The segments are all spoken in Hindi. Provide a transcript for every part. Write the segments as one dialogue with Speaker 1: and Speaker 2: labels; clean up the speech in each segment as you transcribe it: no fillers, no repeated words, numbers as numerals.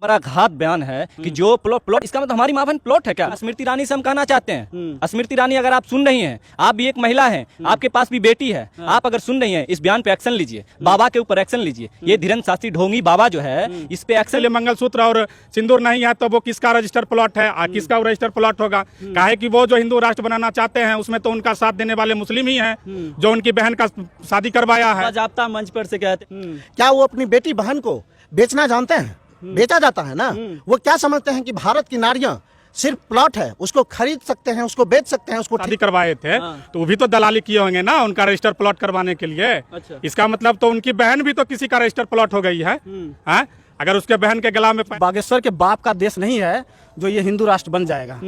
Speaker 1: बड़ा घात बयान है कि जो प्लॉट इसका मतलब हमारी माँ बहन प्लॉट है क्या? स्मृति ईरानी से हम कहना चाहते हैं, स्मृति ईरानी अगर आप सुन रही हैं, आप भी एक महिला हैं, आपके पास भी बेटी है, आप अगर सुन रही हैं इस बयान पे एक्शन लीजिए, बाबा के ऊपर एक्शन लीजिए। ये धीरेन्द्र शास्त्री ढोंगी बाबा जो है इस पे एक्शन।
Speaker 2: मंगलसूत्र और सिंदूर नहीं है तो वो किसका रजिस्टर प्लॉट है, किसका रजिस्टर प्लॉट होगा? काहे कि वो जो हिंदू राष्ट्र बनाना चाहते हैं उसमें तो उनका साथ देने वाले मुस्लिम ही हैं जो उनकी बहन का शादी करवाया है।
Speaker 1: जाब्ता मंच पर से कहते
Speaker 3: क्या वो अपनी बेटी बहन को बेचना जानते हैं? बेचा जाता है ना। वो क्या समझते हैं कि भारत की नारियां सिर्फ प्लॉट है, उसको खरीद सकते हैं, उसको बेच सकते हैं, उसको
Speaker 2: शादी करवाए थे तो वो भी तो दलाली किए होंगे ना उनका रजिस्टर प्लॉट करवाने के लिए।
Speaker 1: अच्छा।
Speaker 2: इसका मतलब तो उनकी बहन भी तो किसी का रजिस्टर प्लॉट हो गई है। अगर उसके बहन के गला में
Speaker 4: बागेश्वर के बाप का देश नहीं है जो ये हिंदू राष्ट्र बन जाएगा।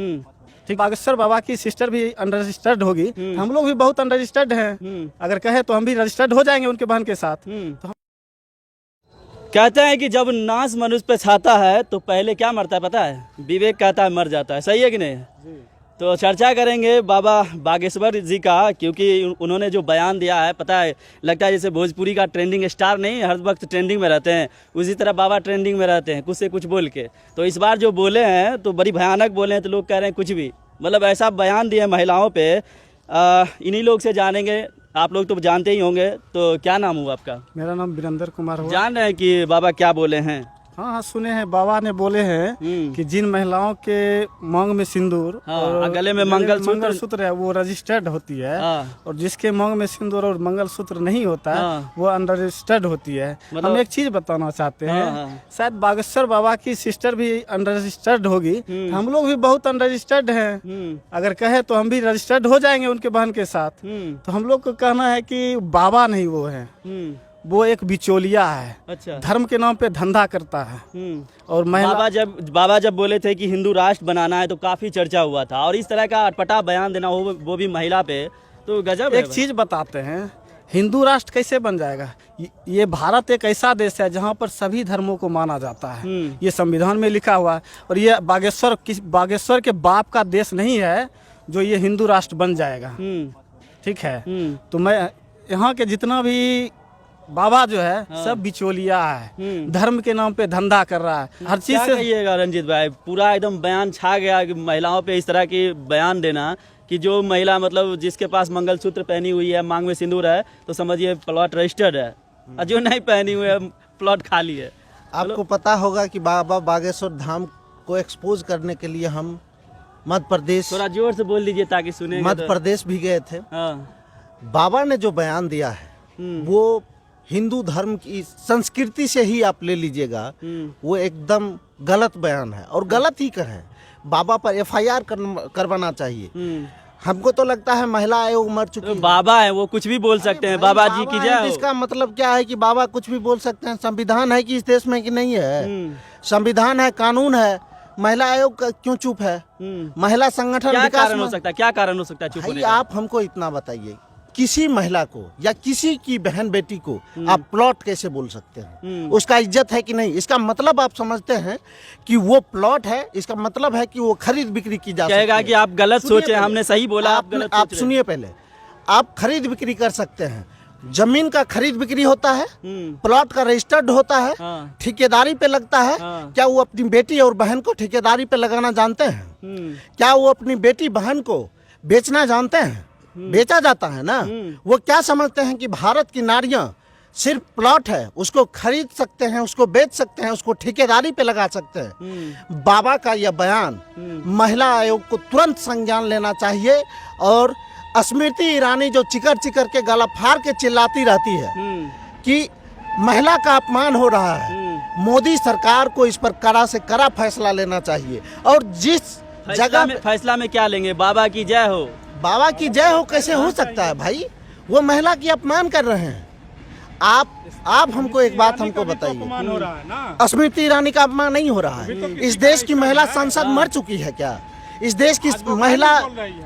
Speaker 4: ठीक, बागेश्वर बाबा की सिस्टर भी अनरजिस्टर्ड होगी, हम लोग भी बहुत अनरजिस्टर्ड हैं। अगर कहे तो हम भी रजिस्टर्ड हो जाएंगे उनके बहन के साथ। तो
Speaker 1: कहते हैं कि जब नाश मनुष्य पे छाता है तो पहले क्या मरता है पता है? विवेक कहता है मर जाता है। सही है कि नहीं? तो चर्चा करेंगे बाबा बागेश्वर जी का, क्योंकि उन्होंने जो बयान दिया है, पता है लगता है जैसे भोजपुरी का ट्रेंडिंग स्टार नहीं हर वक्त ट्रेंडिंग में रहते हैं, उसी तरह बाबा ट्रेंडिंग में रहते हैं कुछ से कुछ बोल के। तो इस बार जो बोले हैं तो बड़ी भयानक बोले हैं, तो लोग कह रहे हैं कुछ भी, मतलब ऐसा बयान दिए महिलाओं पे। इन्हीं लोग से जानेंगे, आप लोग तो जानते ही होंगे। तो क्या नाम हुआ आपका?
Speaker 4: मेरा नाम वीरेंद्र कुमार हुआ।
Speaker 1: जान रहे हैं कि बाबा क्या बोले हैं?
Speaker 4: हाँ, सुने हैं। बाबा ने बोले हैं कि जिन महिलाओं के मांग में सिंदूर और
Speaker 1: गले में मंगलसूत्र
Speaker 4: है वो रजिस्टर्ड होती है, और जिसके मांग में सिंदूर और मंगलसूत्र नहीं होता है वो अनरजिस्टर्ड होती है। हम एक चीज बताना चाहते हैं, शायद बागेश्वर बाबा की सिस्टर भी अनरजिस्टर्ड होगी, हम लोग भी बहुत अनरजिस्टर्ड हैं। अगर कहे तो हम भी रजिस्टर्ड हो जाएंगे उनके बहन के साथ। तो हम लोग को कहना है कि बाबा नहीं वो है, वो एक बिचौलिया है।
Speaker 1: अच्छा।
Speaker 4: धर्म के नाम पे धंधा करता है। और
Speaker 1: बाबा जब बोले थे कि हिंदू राष्ट्र बनाना है तो काफी चर्चा हुआ था, और इस तरह का अटपटा बयान देना वो भी महिला पे, तो गजब।
Speaker 4: एक चीज बताते हैं, हिंदू राष्ट्र कैसे बन जाएगा? ये भारत एक ऐसा देश है जहाँ पर सभी धर्मों को माना जाता है, ये संविधान में लिखा हुआ है। और ये बागेश्वर के बाप का देश नहीं है जो ये हिंदू राष्ट्र बन जाएगा। ठीक है। तो मैं यहाँ के जितना भी बाबा जो है सब बिचौलिया है, धर्म के नाम पे धंधा कर रहा है हर चीज से।
Speaker 1: कहिएगा रंजीत भाई, पूरा एकदम बयान छा गया कि महिलाओं पे इस तरह की बयान देना कि जो महिला मतलब जिसके पास मंगलसूत्र पहनी हुई है, मांग में सिंदूर है, तो समझिए प्लॉट रजिस्टर्ड है, और जो नहीं पहनी हुई है प्लॉट खाली है।
Speaker 3: आपको पता होगा कि बाबा बागेश्वर धाम को एक्सपोज करने के लिए हम मध्य प्रदेश,
Speaker 1: थोड़ा जोर से बोल दीजिए ताकि सुने,
Speaker 3: मध्य प्रदेश भी गए थे। बाबा ने जो बयान दिया है वो हिंदू धर्म की संस्कृति से ही आप ले लीजिएगा, वो एकदम गलत बयान है, और गलत ही कर है। बाबा पर एफआईआर करवाना चाहिए। हमको तो लगता है महिला आयोग मर चुकी है।
Speaker 1: बाबा है, वो कुछ भी बोल सकते हैं, बाबा जी की जय।
Speaker 3: इसका मतलब क्या है कि बाबा कुछ भी बोल सकते हैं? संविधान है कि इस देश में कि नहीं है? संविधान है, कानून है, महिला आयोग क्यों चुप है? महिला संगठन
Speaker 1: क्या कारण हो सकता है? क्या कारण हो सकता है चुप होने का?
Speaker 3: आप हमको इतना बताइए, किसी महिला को या किसी की बहन बेटी को आप प्लॉट कैसे बोल सकते हैं? उसका इज्जत है कि नहीं? इसका मतलब आप समझते हैं कि वो प्लॉट है, इसका मतलब है कि वो खरीद बिक्री की जा सकती है।
Speaker 1: कहेगा कि आप गलत सोचे, हमने सही बोला,
Speaker 3: आप सुनिए पहले। आप खरीद बिक्री कर सकते हैं, जमीन का खरीद बिक्री होता है, प्लॉट का रजिस्टर्ड होता है, ठेकेदारी पे लगता है। क्या वो अपनी बेटी और बहन को ठेकेदारी पे लगाना जानते हैं? क्या वो अपनी बेटी बहन को बेचना जानते हैं? बेचा जाता है ना। वो क्या समझते हैं कि भारत की नारियां सिर्फ प्लॉट है, उसको खरीद सकते हैं, उसको बेच सकते हैं, उसको ठेकेदारी पे लगा सकते हैं? बाबा का यह बयान महिला आयोग को तुरंत संज्ञान लेना चाहिए। और स्मृति ईरानी जो चिकर चिकर के गला फाड़ के चिल्लाती रहती है कि महिला का अपमान हो रहा है, मोदी सरकार को इस पर कड़ा से कड़ा फैसला लेना चाहिए। और जिस जगह में
Speaker 1: फैसला में क्या लेंगे? बाबा की जय हो।
Speaker 3: बाबा की जय हो कैसे हो सकता है भाई? वो महिला की अपमान कर रहे हैं। आप हमको एक बात हमको बताइए, स्मृति ईरानी का अपमान नहीं हो रहा है? इस देश की महिला सांसद मर चुकी है क्या? इस देश की महिला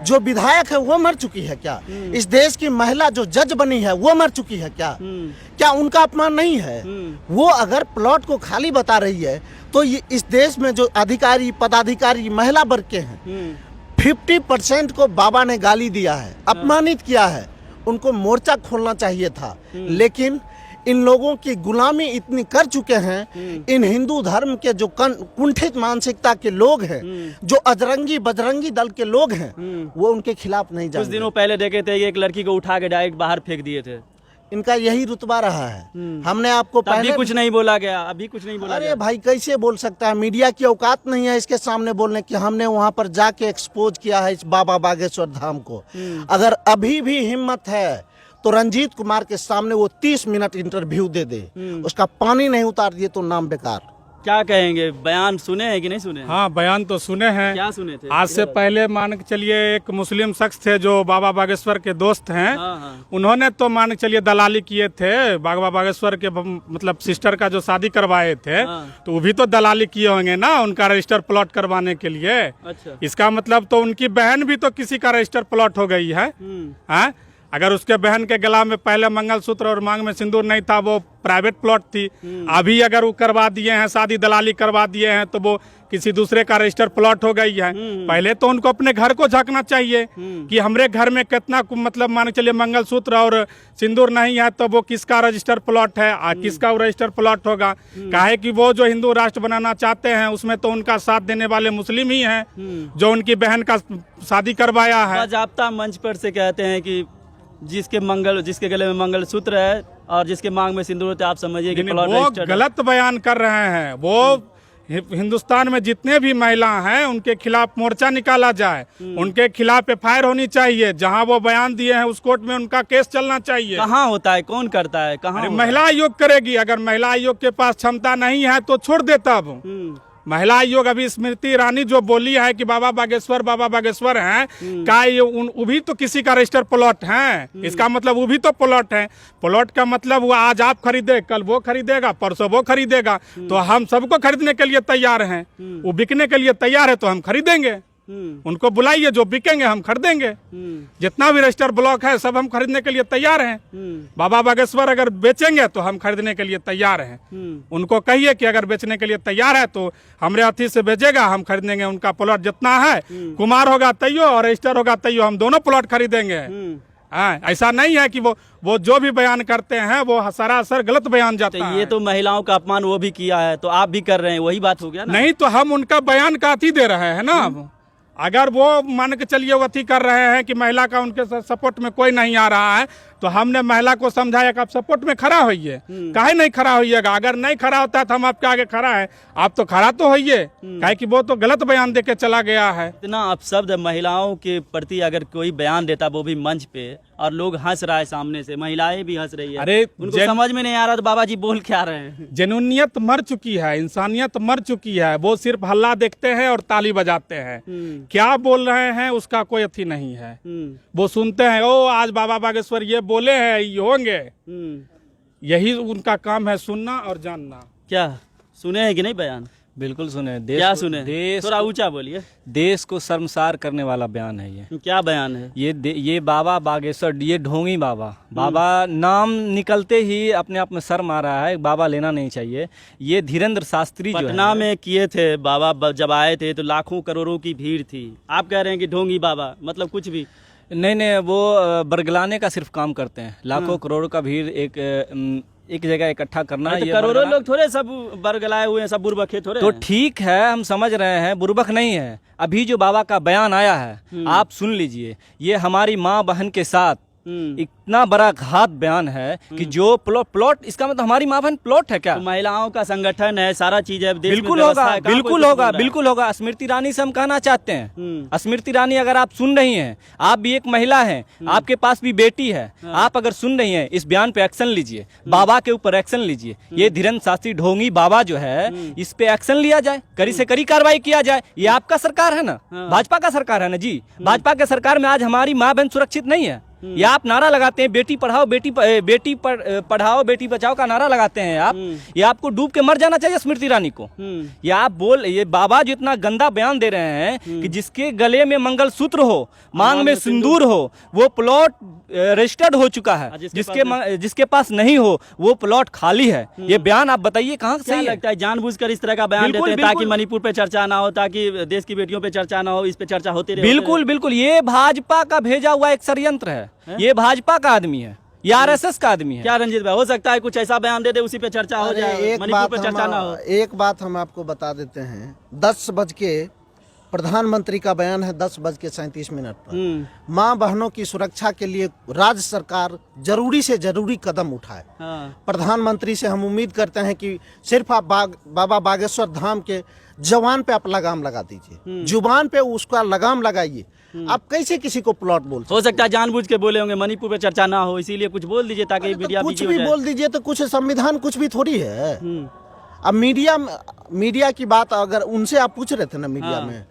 Speaker 3: जो विधायक है वो मर चुकी है क्या? इस देश की महिला जो जज बनी है वो मर चुकी है क्या? क्या उनका अपमान नहीं है? वो अगर प्लॉट को खाली बता रही है तो ये इस देश में जो अधिकारी पदाधिकारी महिला वर्ग के हैं 50% को बाबा ने गाली दिया है, अपमानित किया है। उनको मोर्चा खोलना चाहिए था, लेकिन इन लोगों की गुलामी इतनी कर चुके हैं। इन हिंदू धर्म के जो कुंठित मानसिकता के लोग हैं, जो अजरंगी बजरंगी दल के लोग हैं, वो उनके खिलाफ नहीं
Speaker 1: कुछ
Speaker 3: जाएंगे।
Speaker 1: दिनों पहले देखे थे एक लड़की को उठा के डायरेक्ट बाहर फेंक दिए थे।
Speaker 3: इनका यही रुतबा रहा है। हमने आपको
Speaker 1: तब भी
Speaker 3: पहले
Speaker 1: कुछ नहीं बोला गया, अभी कुछ नहीं बोला
Speaker 3: अरे
Speaker 1: गया।
Speaker 3: भाई कैसे बोल सकता है, मीडिया की औकात नहीं है इसके सामने बोलने की। हमने वहां पर जाके एक्सपोज किया है इस बाबा बागेश्वर धाम को। अगर अभी भी हिम्मत है तो रंजीत कुमार के सामने वो 30 मिनट इंटरव्यू दे दे, उसका पानी नहीं उतार दिए तो नाम बेकार।
Speaker 1: क्या कहेंगे, बयान सुने हैं कि नहीं सुने हैं?
Speaker 2: हाँ, बयान तो सुने हैं।
Speaker 1: क्या सुने थे?
Speaker 2: आज से पहले मान के चलिए एक मुस्लिम शख्स थे जो बाबा बागेश्वर के दोस्त हैं।
Speaker 1: हाँ।
Speaker 2: उन्होंने तो मान के चलिए दलाली किए थे बाबा बागेश्वर के, मतलब सिस्टर का जो शादी करवाए थे।
Speaker 1: हाँ।
Speaker 2: तो वो भी तो दलाली किए होंगे ना उनका रजिस्टर प्लॉट करवाने के लिए।
Speaker 1: अच्छा।
Speaker 2: इसका मतलब तो उनकी बहन भी तो किसी का रजिस्टर प्लॉट हो गई है। हाँ? अगर उसके बहन के गला में पहले मंगलसूत्र और मांग में सिंदूर नहीं था, वो प्राइवेट प्लॉट थी। अभी अगर वो करवा दिए हैं, शादी दलाली करवा दिए हैं, तो वो किसी दूसरे का रजिस्टर प्लॉट हो गई है। पहले तो उनको अपने घर को झांकना चाहिए कि हमारे घर में कितना मतलब मान चलिए मंगलसूत्र और सिंदूर नहीं है, तो वो किसका रजिस्टर प्लॉट है, किसका वो रजिस्टर प्लॉट होगा। काहे कि वो जो हिंदू राष्ट्र बनाना चाहते हैं उसमें तो उनका साथ देने वाले मुस्लिम ही हैं, जो उनकी बहन का शादी करवाया है।
Speaker 1: बाजाप्ता मंच पर से कहते हैं कि जिसके गले में मंगलसूत्र है और जिसके मांग में सिंदूर होता है, आप समझिए कि प्लॉट
Speaker 2: वो
Speaker 1: रजिस्टर्ड है।
Speaker 2: गलत बयान कर रहे हैं। वो हिंदुस्तान में जितने भी महिला हैं उनके खिलाफ मोर्चा निकाला जाए, उनके खिलाफ एफआईआर होनी चाहिए। जहां वो बयान दिए हैं उस कोर्ट में उनका केस चलना चाहिए।
Speaker 1: कहाँ होता है, कौन करता है, कहाँ होता है?
Speaker 2: महिला आयोग करेगी। अगर महिला आयोग के पास क्षमता नहीं है तो छोड़ दे। तब महिला आयोग, अभी स्मृति ईरानी जो बोली है कि बाबा बागेश्वर हैं, का ये वो भी तो किसी का रजिस्टर प्लॉट है। इसका मतलब वो भी तो प्लॉट है। प्लॉट का मतलब वो आज आप खरीदे, कल वो खरीदेगा, परसों वो खरीदेगा। तो हम सबको खरीदने के लिए तैयार हैं। वो बिकने के लिए तैयार है तो हम खरीदेंगे। उनको बुलाइए, जो बिकेंगे हम खरीदेंगे। जितना भी रजिस्टर ब्लॉक है सब हम खरीदने के लिए तैयार हैं। बाबा बागेश्वर अगर बेचेंगे तो हम खरीदने के लिए तैयार हैं। उनको कहिए कि अगर बेचने के लिए तैयार है तो हमरे अथी से भेजेगा, हम खरीदेंगे। उनका प्लॉट जितना है, कुमार होगा तैयो और रजिस्टर होगा तैयो, हम दोनों प्लॉट खरीदेंगे। ऐसा नहीं है कि वो जो भी बयान करते हैं वो सरासर गलत बयान जाता है।
Speaker 1: ये तो महिलाओं का अपमान वो भी किया है, तो आप भी कर रहे हैं, वही बात हो गया ना?
Speaker 2: नहीं, तो हम उनका बयान का अथी दे रहे हैं ना। अगर वो मान के चलिए वो अथी कर रहे हैं कि महिला का उनके सपोर्ट में कोई नहीं आ रहा है, तो हमने महिला को समझाया कि आप सपोर्ट में खड़ा होइए। काहे नहीं खड़ा होइएगा? अगर नहीं खड़ा होता है तो हम आपके आगे खड़ा है, आप तो खड़ा तो होइए। काहे कि वो तो गलत बयान देके चला गया है।
Speaker 1: इतना अपशब्द महिलाओं के प्रति अगर कोई बयान देता, वो भी मंच पे, और लोग हंस रहा है सामने से, महिलाएं भी हंस रही है।
Speaker 2: अरे
Speaker 1: उनको समझ में नहीं आ रहा तो बाबा जी बोल क्या रहे हैं?
Speaker 2: जेनुनियत मर चुकी है, इंसानियत मर चुकी है। वो सिर्फ हल्ला देखते हैं और ताली बजाते हैं। क्या बोल रहे हैं उसका कोई अथी नहीं है। वो सुनते हैं, ओ आज बाबा बागेश्वर ये बोले हैं, ये होंगे। यही उनका काम है, सुनना और जानना।
Speaker 1: क्या सुने हैं कि नहीं बयान?
Speaker 5: बिल्कुल सुने।
Speaker 1: क्या सुने? थोड़ा ऊंचा बोलिए।
Speaker 5: देश को शर्मसार करने वाला बयान है ये।
Speaker 1: क्या बयान है?
Speaker 5: ये बाबा बागेश्वर, ये ढोंगी बाबा नाम निकलते ही अपने आप में शर्म आ रहा है। बाबा लेना नहीं चाहिए। ये धीरेन्द्र शास्त्री जो
Speaker 1: पटना में किए थे बाबा, जब आए थे तो लाखों करोड़ों की भीड़ थी। आप कह रहे हैं कि ढोंगी बाबा, मतलब कुछ भी
Speaker 5: नहीं, वो बरगलाने का सिर्फ काम करते हैं। लाखों करोड़ों का भीड़ एक जगह इकट्ठा करना।
Speaker 1: तो करोड़ों लोग थोड़े सब बरगलाए हुए हैं, सब बुर्बक है थोड़े।
Speaker 5: तो ठीक है, हम समझ रहे हैं, बुर्बक नहीं है। अभी जो बाबा का बयान आया है आप सुन लीजिए। ये हमारी माँ बहन के साथ इतना बड़ा घात बयान है कि जो प्लॉट, इसका मतलब हमारी माँ बहन प्लॉट है क्या?
Speaker 1: तो महिलाओं का संगठन है, सारा चीज है, देश
Speaker 5: बिल्कुल
Speaker 1: में
Speaker 5: होगा,
Speaker 1: व्यवस्था है, कहाँ
Speaker 5: बिल्कुल
Speaker 1: कोई कुछ
Speaker 5: होगा,
Speaker 1: बोल रहा है?
Speaker 5: बिल्कुल होगा। स्मृति ईरानी से हम कहना चाहते हैं, स्मृति ईरानी अगर आप सुन रही हैं, आप भी एक महिला हैं, आपके पास भी बेटी है, आप अगर सुन रही हैं, इस बयान पे एक्शन लीजिए, बाबा के ऊपर एक्शन लीजिए। ये धीरेन्द्र शास्त्री ढोंगी बाबा जो है, इस पे एक्शन लिया जाए, कड़ी से कड़ी कार्रवाई किया जाए। ये आपका सरकार है ना, भाजपा का सरकार है ना जी। भाजपा के सरकार में आज हमारी माँ बहन सुरक्षित नहीं है। ये आप नारा लगाते हैं, बेटी पढ़ाओ पढ़ाओ बेटी बचाओ का नारा लगाते हैं आप। ये आपको डूब के मर जाना चाहिए स्मृति ईरानी को। ये बाबा जो इतना गंदा बयान दे रहे हैं कि जिसके गले में मंगलसूत्र हो, मांग में सिंदूर हो, वो प्लॉट रजिस्टर्ड हो चुका है। जिसके पास नहीं हो वो प्लॉट खाली है। ये बयान आप बताइए कहाँ से
Speaker 1: लगता है? जानबूझकर इस तरह का बयान देते हैं ताकि मणिपुर पे चर्चा ना हो, ताकि देश की बेटियों पे चर्चा ना हो, इस पे चर्चा होती रहे।
Speaker 5: बिल्कुल, ये भाजपा का भेजा हुआ एक षड्यंत्र है। ये भाजपा का आदमी है। ये आरएसएस का आदमी है।
Speaker 1: क्या रंजीत भाई, हो सकता है कुछ ऐसा बयान दे दे उसी पे चर्चा हो
Speaker 3: अरे
Speaker 1: जाए, मणिपुर पे चर्चा ना हो।
Speaker 3: एक बात हम आपको बता देते हैं, 10 बज के प्रधानमंत्री का बयान है 10:37 पर। माँ बहनों की सुरक्षा के लिए राज्य सरकार जरूरी से जरूरी कदम उठाए। प्रधानमंत्री से हम उम्मीद करते हैं कि सिर्फ आप बाबा बागेश्वर धाम के जवान पे आप लगाम लगा दीजिए, जुबान पे उसका लगाम लगाइए। आप कैसे किसी को प्लॉट बोल सकते
Speaker 1: हो सकता है जानबूझ के बोले होंगे मणिपुर पे चर्चा ना हो, इसीलिए कुछ बोल दीजिए ताकि मीडिया
Speaker 3: कुछ भी बोल दीजिए तो कुछ संविधान कुछ भी थोड़ी है। अब मीडिया की बात अगर उनसे आप पूछ रहे थे ना मीडिया में,